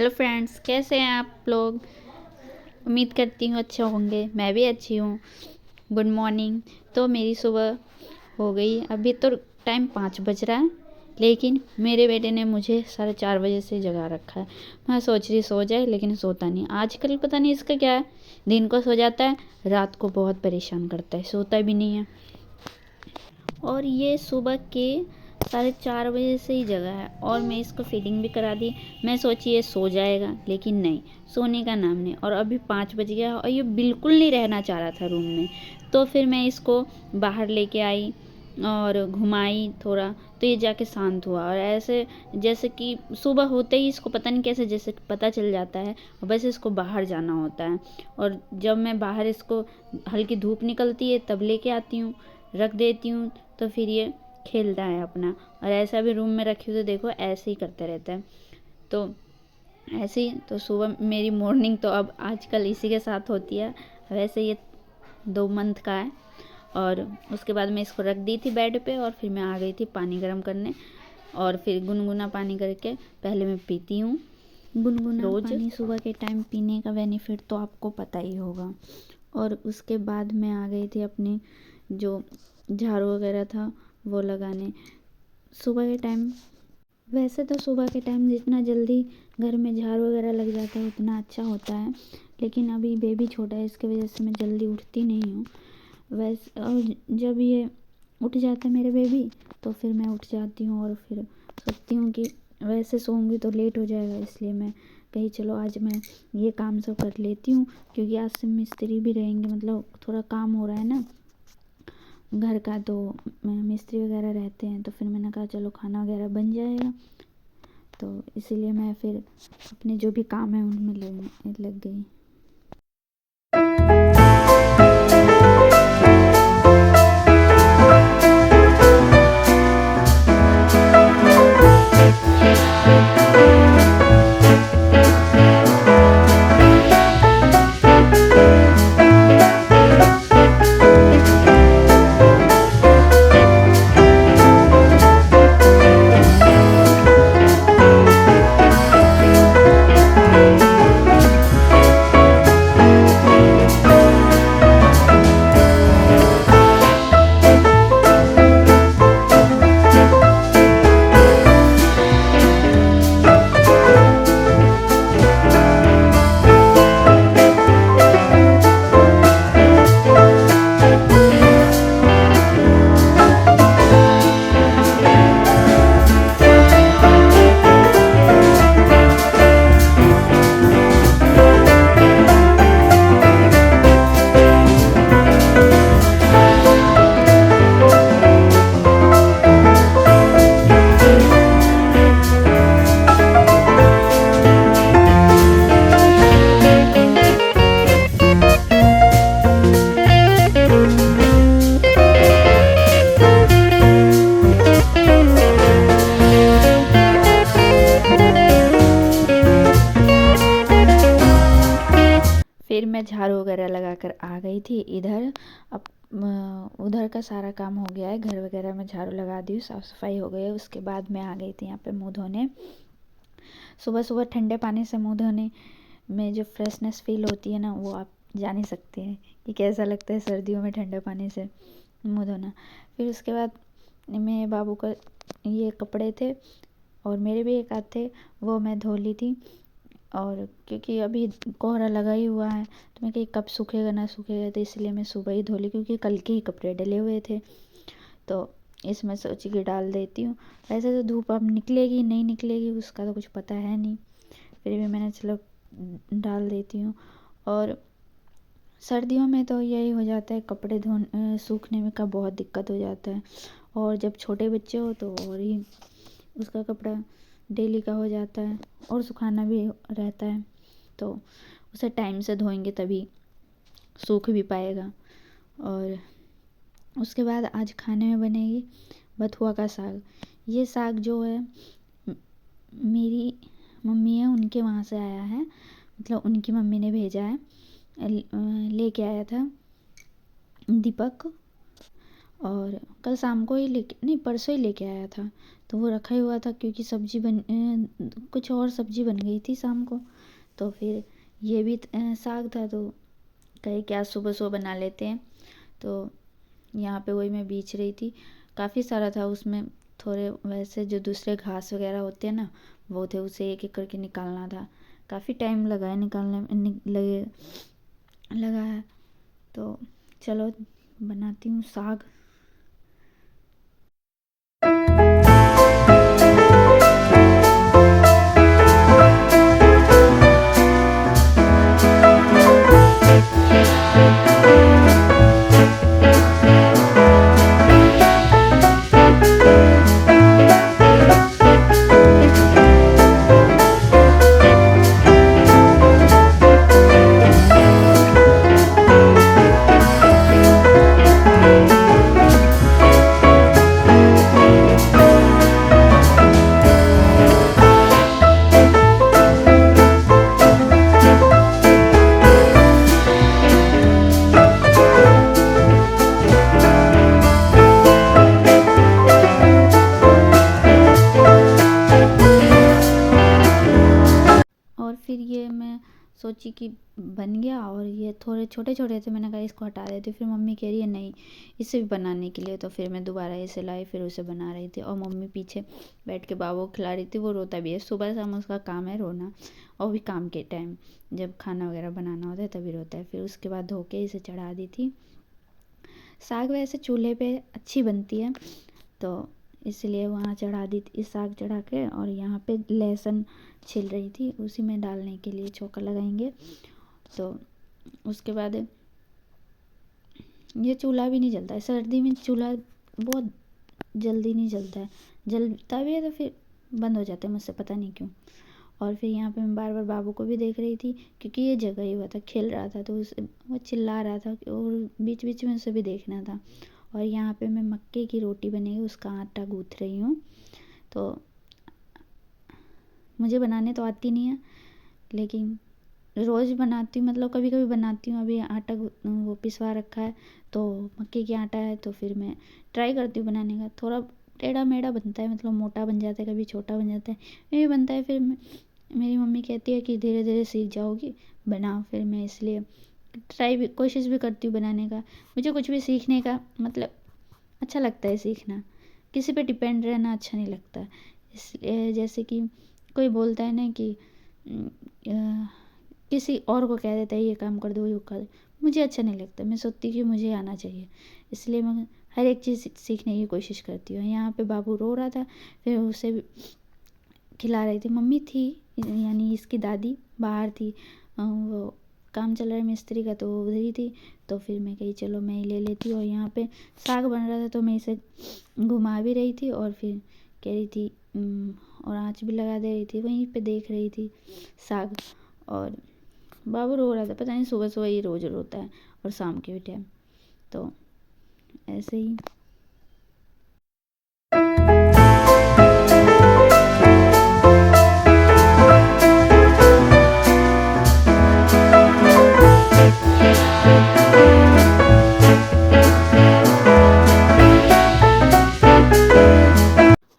Hello friends, कैसे हैं आप लोग। उम्मीद करती हूँ अच्छे होंगे। मैं भी अच्छी हूँ। Good morning. तो मेरी सुबह हो गई। अभी तो टाइम 5 बज रहा है, लेकिन मेरे बेटे ने मुझे 4:30 बजे से जगा रखा है। मैं सोच रही सो जाए, लेकिन सोता नहीं। आजकल पता नहीं इसका क्या है, दिन को सो जाता है, रात को बहुत परेशान करता है, सोता भी नहीं है। और ये सुबह के 4:30 बजे से ही जगा है, और मैं इसको फीडिंग भी करा दी। मैं सोची ये सो जाएगा, लेकिन नहीं, सोने का नाम नहीं। और अभी 5 बज गया और ये बिल्कुल नहीं रहना चाह रहा था रूम में। तो फिर मैं इसको बाहर लेके आई और घुमाई थोड़ा, तो ये जाके शांत हुआ। और ऐसे जैसे कि सुबह होते ही इसको पता नहीं कैसे जैसे पता चल जाता है, और बस इसको बाहर जाना होता है। और जब मैं बाहर इसको हल्की धूप निकलती है तब लेके आती हूँ, रख देती हूँ, तो फिर ये खेलता है अपना। और ऐसा भी रूम में रखी हुई तो देखो ऐसे ही करता रहता है। तो ऐसे ही तो सुबह मेरी मॉर्निंग तो अब आजकल इसी के साथ होती है। वैसे ये 2 मंथ का है। और उसके बाद मैं इसको रख दी थी बेड पे, और फिर मैं आ गई थी पानी गर्म करने। और फिर गुनगुना पानी करके पहले मैं पीती हूँ। गुनगुना रोज पानी सुबह के टाइम पीने का बेनिफिट तो आपको पता ही होगा। और उसके बाद मैं आ गई थी अपनी जो झाड़ू वगैरह था वो लगाने सुबह के टाइम। वैसे तो सुबह के टाइम जितना जल्दी घर में झाड़ू वगैरह लग जाता है उतना अच्छा होता है, लेकिन अभी बेबी छोटा है, इसके वजह से मैं जल्दी उठती नहीं हूँ। वैसे और जब ये उठ जाता है मेरे बेबी, तो फिर मैं उठ जाती हूँ और फिर सोचती हूँ कि वैसे सोऊंगी तो लेट हो जाएगा, इसलिए मैं कही चलो आज मैं ये काम सब कर लेती हूँ, क्योंकि आज से मिस्त्री भी रहेंगे, मतलब थोड़ा काम हो रहा है ना घर का, तो मिस्त्री वगैरह रहते हैं। तो फिर मैंने कहा चलो खाना वगैरह बन जाएगा, तो इसीलिए मैं फिर अपने जो भी काम है उनमें लग गई। फिर मैं झाड़ू वगैरह लगा कर आ गई थी इधर। अब उधर का सारा काम हो गया है, घर वगैरह में झाड़ू लगा दी, साफ़ सफाई हो गई है। उसके बाद मैं आ गई थी यहाँ पे मुँह धोने। सुबह सुबह ठंडे पानी से मुँह धोने में जो फ्रेशनेस फील होती है ना, वो आप जान ही सकते हैं कि कैसा लगता है सर्दियों में ठंडे पानी से मुँह धोना। फिर उसके बाद मेरे बाबू का ये कपड़े थे और मेरे भी एक आध थे, वो मैं धो ली थी। और क्योंकि अभी कोहरा लगा ही हुआ है, तो मैं कही कब सूखेगा ना सूखेगा, तो इसलिए मैं सुबह ही धो ली, क्योंकि कल के ही कपड़े डले हुए थे। तो इसमें सोची कि डाल देती हूँ। वैसे तो धूप अब निकलेगी नहीं निकलेगी उसका तो कुछ पता है नहीं, फिर भी मैंने चलो डाल देती हूँ। और सर्दियों में तो यही हो जाता है, कपड़े सूखने में का बहुत दिक्कत हो जाता है। और जब छोटे बच्चे हो तो और ही उसका कपड़ा डेली का हो जाता है, और सुखाना भी रहता है, तो उसे टाइम से धोएंगे तभी सूख भी पाएगा। और उसके बाद आज खाने में बनेगी बथुआ का साग। ये साग जो है मेरी मम्मी है उनके वहाँ से आया है, मतलब उनकी मम्मी ने भेजा है, लेके आया था दीपक। और कल शाम को ही लेके नहीं परसों ही लेके आया था, तो वो रखा ही हुआ था क्योंकि सब्जी कुछ और सब्जी बन गई थी शाम को। तो फिर ये भी साग था, तो कहे क्या सुबह सुबह बना लेते हैं। तो यहाँ पे वही मैं बीछ रही थी, काफ़ी सारा था उसमें, थोड़े वैसे जो दूसरे घास वगैरह होते हैं ना वो थे, उसे एक एक करके निकालना था। काफ़ी टाइम लगा है निकालने में, लगा है। तो चलो बनाती हूँ साग। और फिर ये मैं सोची कि बन गया, और ये थोड़े छोटे छोटे थे, मैंने कहा इसको हटा देती। फिर मम्मी कह रही है नहीं इसे भी बनाने के लिए, तो फिर मैं दोबारा इसे लाई, फिर उसे बना रही थी। और मम्मी पीछे बैठ के बाबू को खिला रही थी, वो रोता भी है, सुबह शाम उसका काम है रोना, और भी काम के टाइम जब खाना वगैरह बनाना होता है तभी रोता है। फिर उसके बाद धो के इसे चढ़ा दी थी। साग वैसे चूल्हे पे अच्छी बनती है, तो इसलिए वहाँ चढ़ा दी थी साग चढ़ा के, और यहाँ पे लहसुन छिल रही थी उसी में डालने के लिए, चौका लगाएंगे। तो उसके बाद ये चूल्हा भी नहीं जलता है सर्दी में, चूल्हा बहुत जल्दी नहीं जलता है, जलता भी है तो फिर बंद हो जाता है मुझसे पता नहीं क्यों। और फिर यहाँ पे मैं बार बार बाबू को भी देख रही थी क्योंकि ये जगह ही हुआ था, खेल रहा था, तो उस वो चिल्ला रहा था, और बीच बीच में उसे भी देखना था। और यहाँ पे मैं मक्के की रोटी बनेगी उसका आटा गूँथ रही हूँ। तो मुझे बनाने तो आती नहीं है, लेकिन रोज़ बनाती हूँ, मतलब कभी कभी बनाती हूँ। अभी आटा वो पिसवा रखा है, तो मक्के की आटा है, तो फिर मैं ट्राई करती हूँ बनाने का। थोड़ा टेढ़ा मेढ़ा बनता है, मतलब मोटा बन जाता है, कभी छोटा बन जाता है, ये भी बनता है। फिर मेरी मम्मी कहती है कि धीरे धीरे सीख जाओगी, बनाओ। फिर मैं इसलिए ट्राई भी कोशिश भी करती हूँ बनाने का। मुझे कुछ भी सीखने का मतलब अच्छा लगता है सीखना, किसी पे डिपेंड रहना अच्छा नहीं लगता। इसलिए जैसे कि कोई बोलता है ना कि किसी और को कह देता है ये काम कर दो वो कर दो, मुझे अच्छा नहीं लगता। मैं सोचती कि मुझे आना चाहिए, इसलिए मैं हर एक चीज़ सीखने की कोशिश करती हूँ। यहाँ पे बाबू रो रहा था, फिर उसे खिला रही थी। मम्मी थी यानी इसकी दादी बाहर थी, वो काम चल रहा है मिस्त्री का, तो वो उधर ही थी। तो फिर मैं कही चलो मैं ही ले लेती हूँ। और यहाँ पे साग बन रहा था, तो मैं इसे घुमा भी रही थी, और फिर कह रही थी और आँच भी लगा दे रही थी, वहीं पे देख रही थी साग। और बाबू रो रहा था, पता नहीं सुबह सुबह ही रोज़ रोता है, और शाम के भी टाइम, तो ऐसे ही।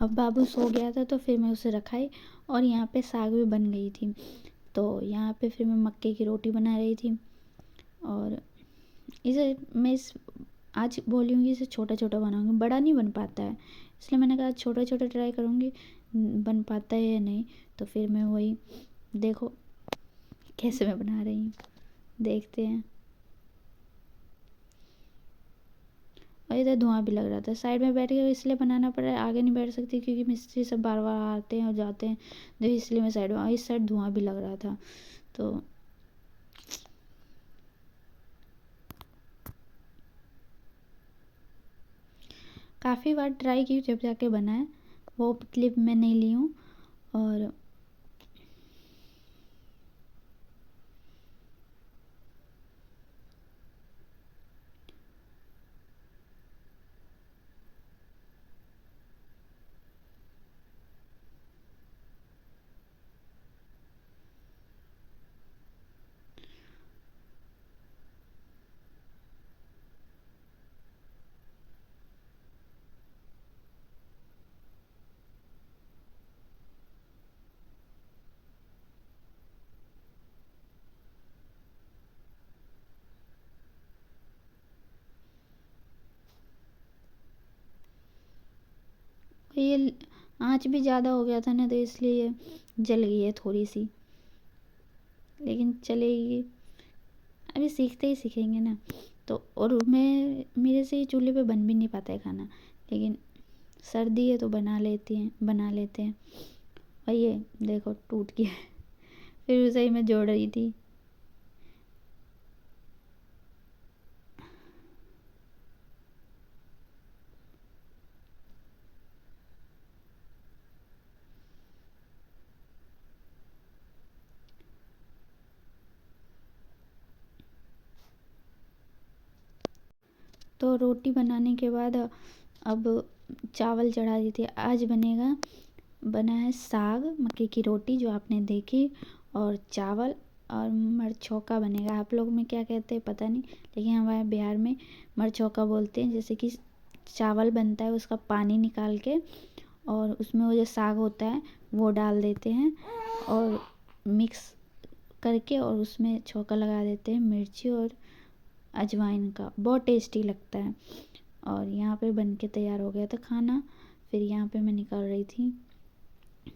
अब बाबू सो गया था, तो फिर मैं उसे रखाई, और यहाँ पे साग भी बन गई थी। तो यहाँ पे फिर मैं मक्के की रोटी बना रही थी, और इसे मैं इस आज बोली हूँ कि इसे छोटा छोटा बनाऊँगी, बड़ा नहीं बन पाता है, इसलिए मैंने कहा छोटा छोटा ट्राई करूँगी, बन पाता है या नहीं। तो फिर मैं वही देखो कैसे मैं बना रही हूँ, देखते हैं। और इधर धुआं भी लग रहा था, साइड में बैठ के इसलिए बनाना पड़ रहा है, आगे नहीं बैठ सकती क्योंकि मिस्त्री सब बार बार आते हैं और जाते हैं, तो इसलिए मैं साइड में, इस साइड धुआं भी लग रहा था। तो काफ़ी बार ट्राई की जब जाके बना है, वो क्लिप मैं नहीं ली हूँ। और ये आँच भी ज़्यादा हो गया था ना, तो इसलिए ये जल गई है थोड़ी सी, लेकिन चलेगी, अभी सीखते ही सीखेंगे ना। तो और मैं मेरे से चूल्हे पे बन भी नहीं पाता है खाना, लेकिन सर्दी है तो बना लेते हैं। और ये देखो टूट गया फिर उसे ही मैं जोड़ रही थी। तो रोटी बनाने के बाद अब चावल चढ़ा दी थी। आज बना है साग, मक्के की रोटी जो आपने देखी, और चावल और मरछौका बनेगा। आप लोग में क्या कहते हैं पता नहीं, लेकिन हमारे बिहार में मरछौका बोलते हैं। जैसे कि चावल बनता है, उसका पानी निकाल के और उसमें वो जो साग होता है वो डाल देते हैं और मिक्स करके और उसमें छौंका लगा देते हैं मिर्ची और अजवाइन का। बहुत टेस्टी लगता है। और यहाँ पे बन के तैयार हो गया था खाना। फिर यहाँ पे मैं निकाल रही थी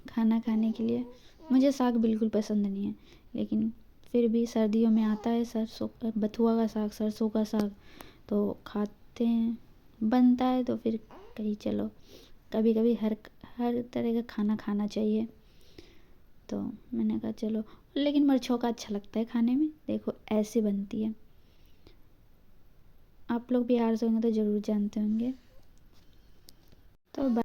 खाना खाने के लिए। मुझे साग बिल्कुल पसंद नहीं है, लेकिन फिर भी सर्दियों में आता है सरसों बथुआ का साग, सरसों का साग, तो खाते हैं, बनता है तो फिर कहीं चलो, कभी कभी हर तरह का खाना खाना चाहिए। तो मैंने कहा चलो, लेकिन मरछों अच्छा लगता है खाने में। देखो ऐसे बनती है, आप लोग बिहार से होंगे तो ज़रूर जानते होंगे। तो